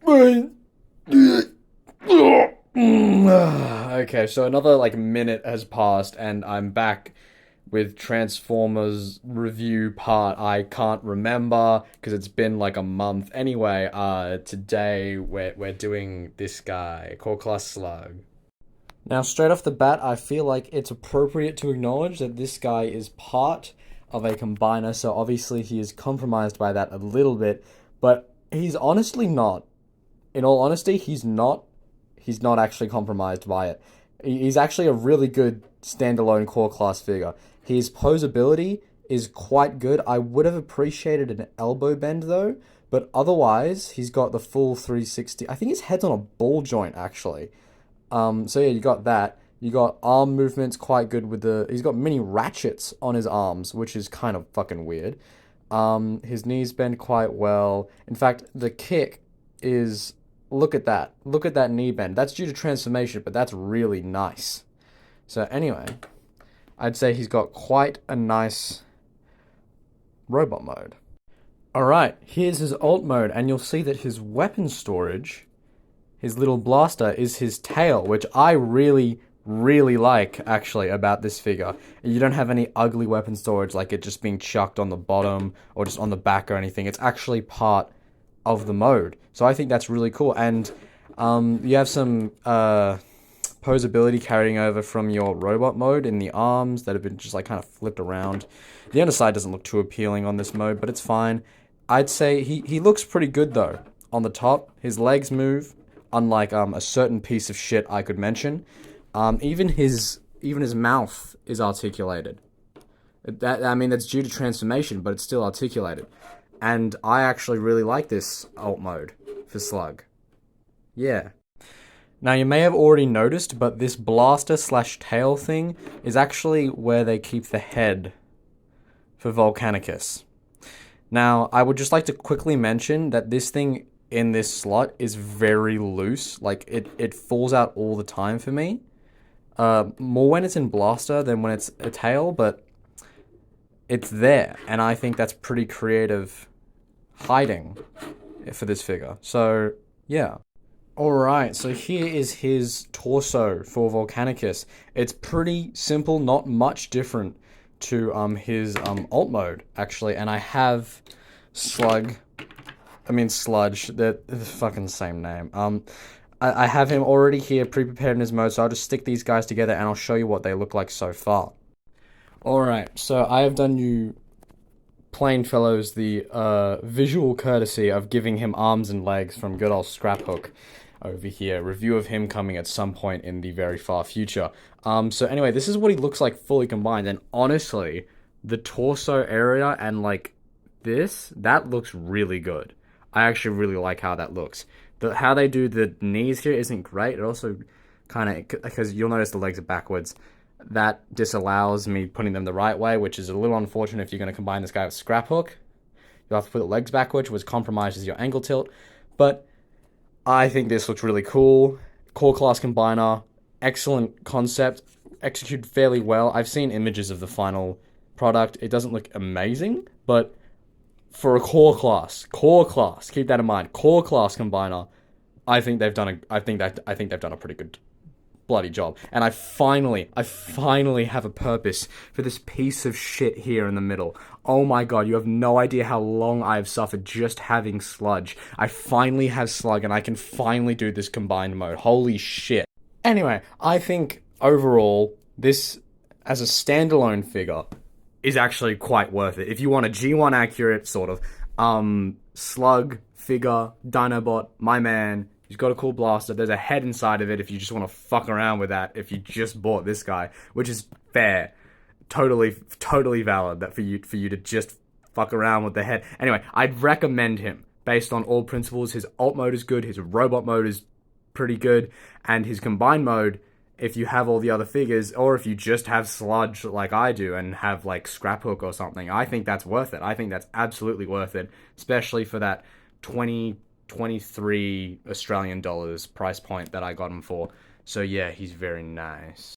Okay, so another minute has passed and I'm back with Transformers review part I can't remember because it's been like a month. Anyway, today we're doing this guy, Core Class Slug. Now, straight off the bat, I feel like it's appropriate to acknowledge that this guy is part of a combiner, so obviously he is compromised by that a little bit, but he's honestly not. In all honesty, he's not actually compromised by it. He's actually a really good standalone core class figure. His posability is quite good. I would have appreciated an elbow bend though, but otherwise he's got the full 360. I think his head's on a ball joint actually. So yeah, you got that. You got arm movements quite good with the. He's got mini ratchets on his arms, which is kind of fucking weird. His knees bend quite well. In fact, the kick is. Look at that. Look at that knee bend. That's due to transformation, but that's really nice. So anyway, I'd say he's got quite a nice robot mode. Alright, here's his alt mode, and you'll see that his weapon storage, his little blaster, is his tail, which I really, really like, actually, about this figure. You don't have any ugly weapon storage, like it just being chucked on the bottom, or just on the back or anything. It's actually part of the mode. So I think that's really cool. And you have some posability carrying over from your robot mode in the arms that have been just kind of flipped around. The underside doesn't look too appealing on this mode, but it's fine. I'd say he looks pretty good though. On the top, his legs move, unlike a certain piece of shit I could mention. Even his mouth is articulated. That's due to transformation, but it's still articulated. And I actually really like this alt mode for Slug. Yeah. Now, you may have already noticed, but this blaster slash tail thing is actually where they keep the head for Volcanicus. Now, I would just like to quickly mention that this thing in this slot is very loose. Like, it falls out all the time for me. More when it's in blaster than when it's a tail, but it's there, and I think that's pretty creative hiding for this figure. So, yeah. Alright, so here is his torso for Volcanicus. It's pretty simple, not much different to his alt mode, actually, and I have Sludge, they're the fucking same name. I have him already here pre-prepared in his mode, so I'll just stick these guys together and I'll show you what they look like so far. Alright, so I have done you plain fellows the visual courtesy of giving him arms and legs from good old Scraphook over here. Review of him coming at some point in the very far future. So anyway, this is what he looks like fully combined, and honestly, the torso area and that looks really good. I actually really like how that looks. How they do the knees here isn't great. It also kind of, because you'll notice the legs are backwards. That disallows me putting them the right way, which is a little unfortunate if you're going to combine this guy with Scraphook. You'll have to put the legs backwards, which compromises your angle tilt. But I think this looks really cool. Core class combiner, excellent concept, executed fairly well. I've seen images of the final product. It doesn't look amazing, but for a core class, keep that in mind. Core class combiner, I think they've done a pretty good bloody job. And I finally have a purpose for this piece of shit here in the middle. Oh my god, you have no idea how long I've suffered just having Sludge. I finally have Slug and I can finally do this combined mode. Holy shit. Anyway, I think overall, this as a standalone figure is actually quite worth it. If you want a G1 accurate sort of Slug figure, Dinobot, my man, he's got a cool blaster. There's a head inside of it if you just want to fuck around with that. If you just bought this guy, which is fair, totally valid that for you to just fuck around with the head. Anyway, I'd recommend him based on all principles. His alt mode is good. His robot mode is pretty good, and his combined mode, if you have all the other figures, or if you just have Sludge like I do and have like Scraphook or something, I think that's worth it. I think that's absolutely worth it, especially for that 23 Australian dollars price point that I got him for. So yeah, he's very nice.